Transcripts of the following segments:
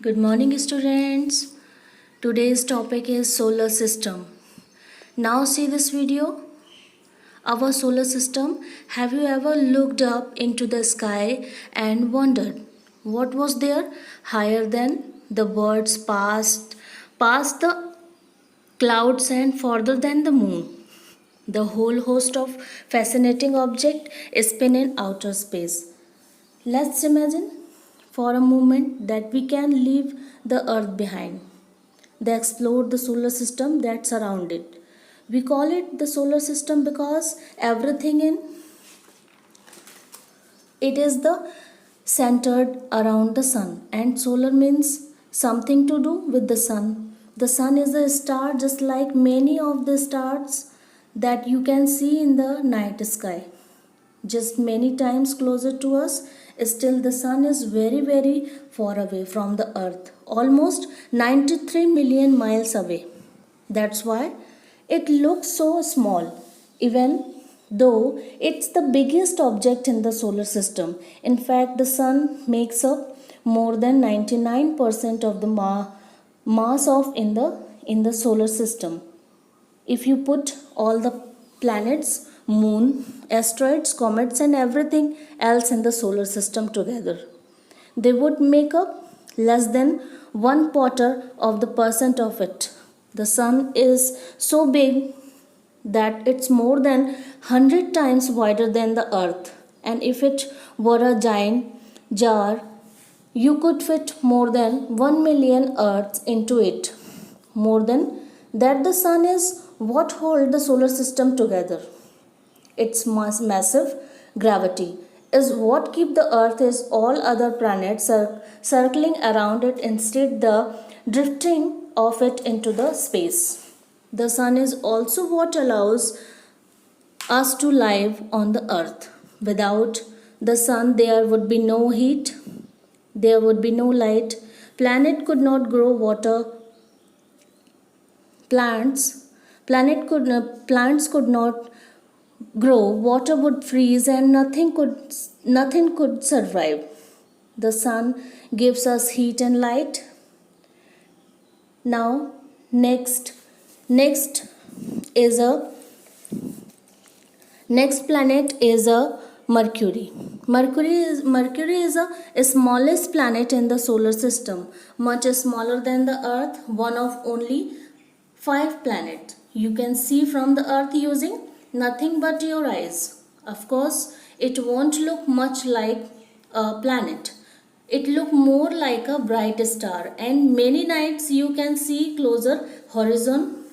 Good morning, students. Today's topic is solar system. Now see this video. Our solar system. Have you ever looked up into the sky and wondered what was there higher than the birds past the clouds and farther than the moon? The whole host of fascinating objects spin in outer space. Let's imagine for a moment that we can leave the earth behind. They explore the solar system that surround it. We call it the solar system because everything in it is the centered around the sun, and solar means something to do with the sun. The sun is a star just like many of the stars that you can see in the night sky, just many times closer to us. Still, the sun is very, very far away from the earth, almost 93 million miles away. That's why it looks so small, even though it's the biggest object in the solar system. In fact, the sun makes up more than 99% of the mass of in the solar system. If you put all the planets, moon, asteroids, comets, and everything else in the solar system together, they would make up less than one quarter of the percent of it. The sun is so big that it's more than 100 times wider than the earth. And if it were a giant jar, you could fit more than 1 million earths into it. More than that, the sun is what holds the solar system together. Its massive gravity is what keep the earth is all other planets circling around it instead the drifting of it into the space. The sun is also what allows us to live on the earth. Without the sun there would be no heat, there would be no light, planet could not grow water, plants plants could not grow, water would freeze, and nothing could survive. The sun gives us heat and light. Now next is a next planet is a Mercury. Mercury is a smallest planet in the solar system, much smaller than the earth, one of only 5 planets you can see from the earth using nothing but your eyes. Of course, it won't look much like a planet. It look more like a bright star, and many nights you can see closer horizon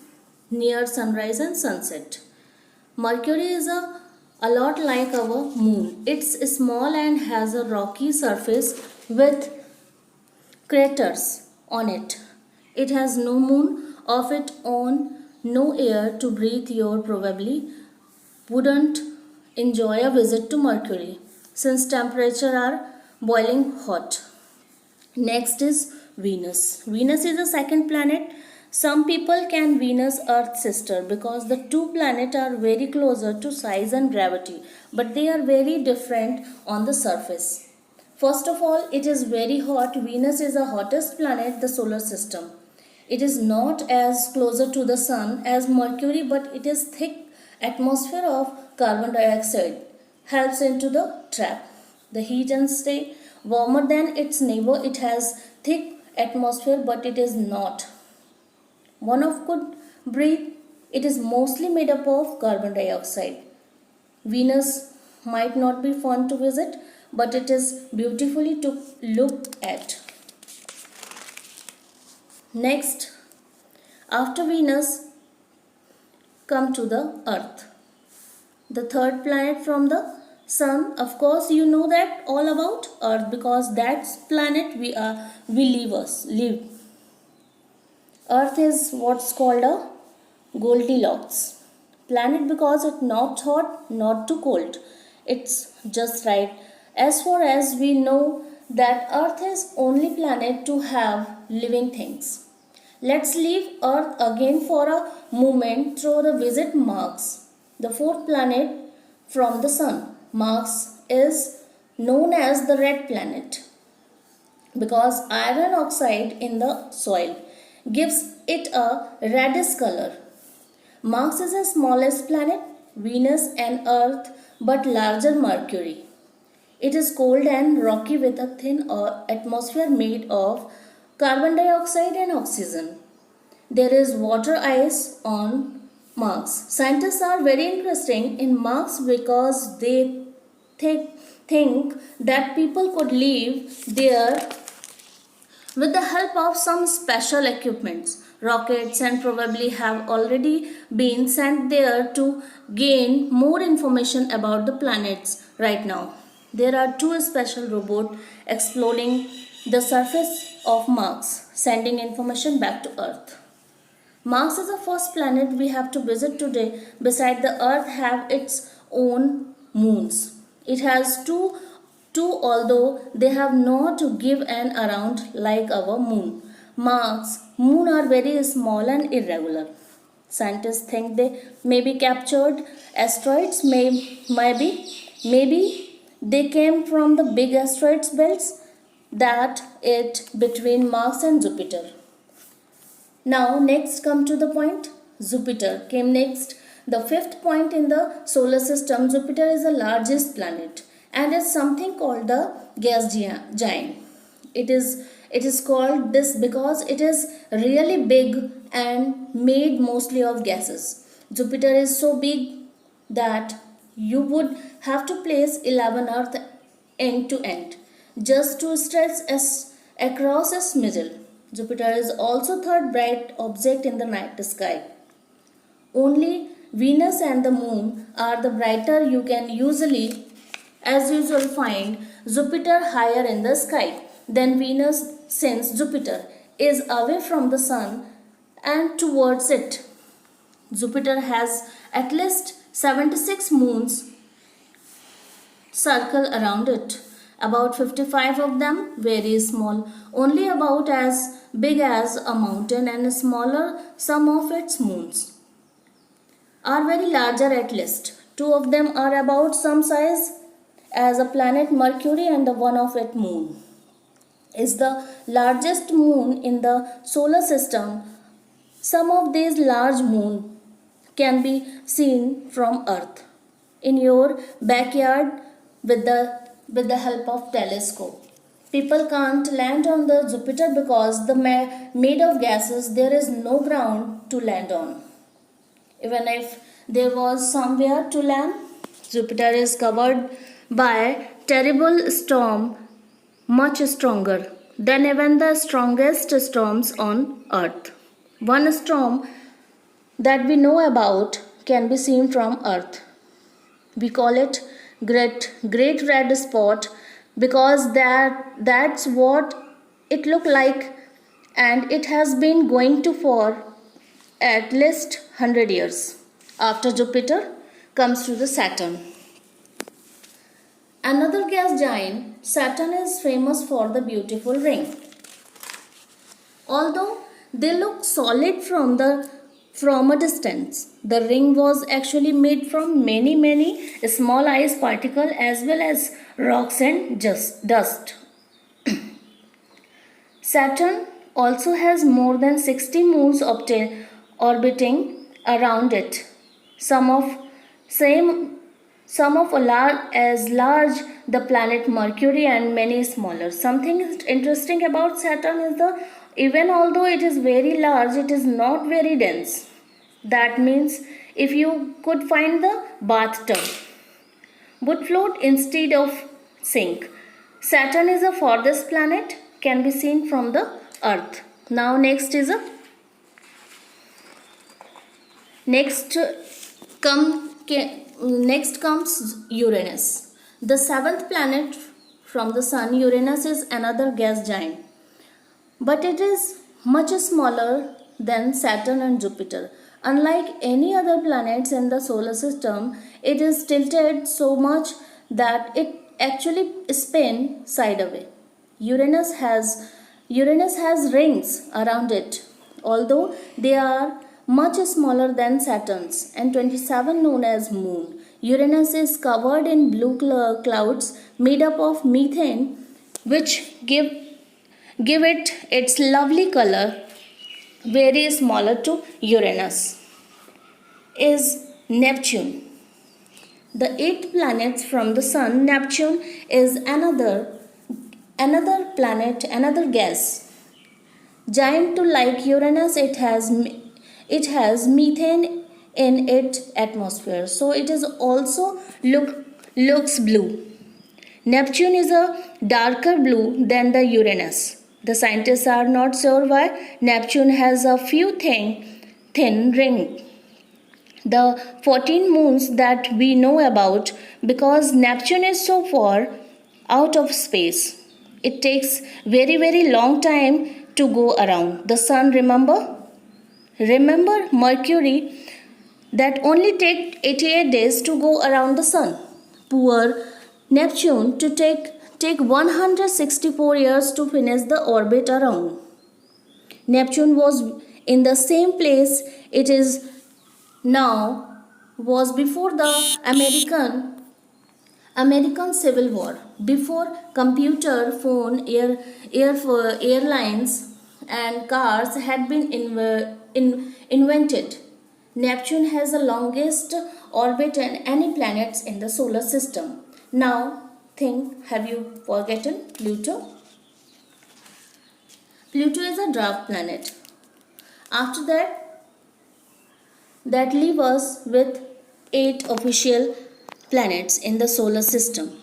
near sunrise and sunset. Mercury is a lot like our moon. It's small and has a rocky surface with craters on it. It has no moon of its own, no air to breathe. You probably wouldn't enjoy a visit to Mercury since temperatures are boiling hot. Next is Venus. Venus is the second planet. Some people can Venus Earth sister because the two planets are very closer to size and gravity, but they are very different on the surface. First of all, it is very hot. Venus is the hottest planet the solar system. It is not as closer to the sun as Mercury, but it is thick atmosphere of carbon dioxide helps into the trap the heat and stay warmer than its neighbor. It has thick atmosphere, but it is not one of could breathe. It is mostly made up of carbon dioxide. Venus might not be fun to visit, but it is beautifully to look at. Next, after Venus, come to the Earth, the third planet from the Sun. Of course, you know that all about Earth because that's planet we live. Earth is what's called a Goldilocks planet because it's not hot, not too cold. It's just right. As far as we know, that Earth is only planet to have living things. Let's leave Earth again for a moment through the visit Mars, the fourth planet from the Sun. Mars is known as the red planet. because iron oxide in the soil gives it a reddish color. Mars is the smallest planet, Venus and Earth, but larger Mercury. It is cold and rocky with a thin atmosphere made of carbon dioxide and oxygen. There is water ice on Mars. Scientists are very interested in Mars because they think that people could live there with the help of some special equipments. Rockets and probably have already been sent there to gain more information about the planets right now. There are two special robots exploring the surface of Mars, sending information back to Earth. Mars is the first planet we have to visit today. Beside the Earth have its own moons. It has two although they have not to give an around like our moon. Mars moon are very small and irregular. Scientists think they may be captured asteroids, maybe they came from the big asteroids belts that it between Mars and Jupiter. Now next come to the point. Jupiter came next. The fifth point in the solar system. Jupiter is the largest planet and is something called the giant. It is called this because it is really big and made mostly of gases. Jupiter is so big that you would have to place 11 Earth end to end just to stretch across its middle. Jupiter is also third bright object in the night sky. Only Venus and the moon are the brighter. You can as usual find Jupiter higher in the sky than Venus since Jupiter is away from the sun and towards it. Jupiter has at least 76 moons circle around it. About 55 of them very small, only about as big as a mountain, and smaller some of its moons are very larger at least. Two of them are about some size as a planet Mercury, and the one of its moon is the largest moon in the solar system. Some of these large moons can be seen from Earth in your backyard with the help of telescope. People can't land on the Jupiter because the made of gases. There is no ground to land on. Even if there was somewhere to land, Jupiter is covered by terrible storm, much stronger than even the strongest storms on Earth. One storm that we know about can be seen from Earth. We call it great red spot because that's what it looked like, and it has been going to for at least 100 years. After Jupiter comes to the Saturn. Another gas giant, Saturn is famous for the beautiful ring. Although they look solid from a distance, the ring was actually made from many small ice particles as well as rocks and just dust. Saturn also has more than 60 moons orbiting around it. Some of as large the planet Mercury and many smaller. Something interesting about Saturn is the even although it is very large, it is not very dense. That means if you could find the bathtub would float instead of sink. Saturn is the farthest planet, can be seen from the Earth. Now next comes Uranus. The seventh planet from the Sun. Uranus is another gas giant, but it is much smaller than Saturn and Jupiter. Unlike any other planets in the solar system, it is tilted so much that it actually spins sideways. Uranus has rings around it, although they are much smaller than Saturn's, and 27 known as moon. Uranus is covered in blue clouds made up of methane, which give give it its lovely color, very smaller to Uranus, is Neptune. The eighth planet from the Sun, Neptune is another planet, another gas. Giant to like Uranus, it has methane in its atmosphere, so it is also looks blue. Neptune is a darker blue than the Uranus. The scientists are not sure why Neptune has a few thin ring. The 14 moons that we know about, because Neptune is so far out of space. It takes very long time to go around the sun. Remember Mercury that only take 88 days to go around the sun. Poor Neptune to take 164 years to finish the orbit around. Neptune was in the same place it is now was before the American Civil War, before computer, phone, airlines, and cars had been invented. Neptune has the longest orbit and any planets in the solar system. Now, think, have you forgotten Pluto? Pluto is a dwarf planet. After that leave us with 8 official planets in the solar system.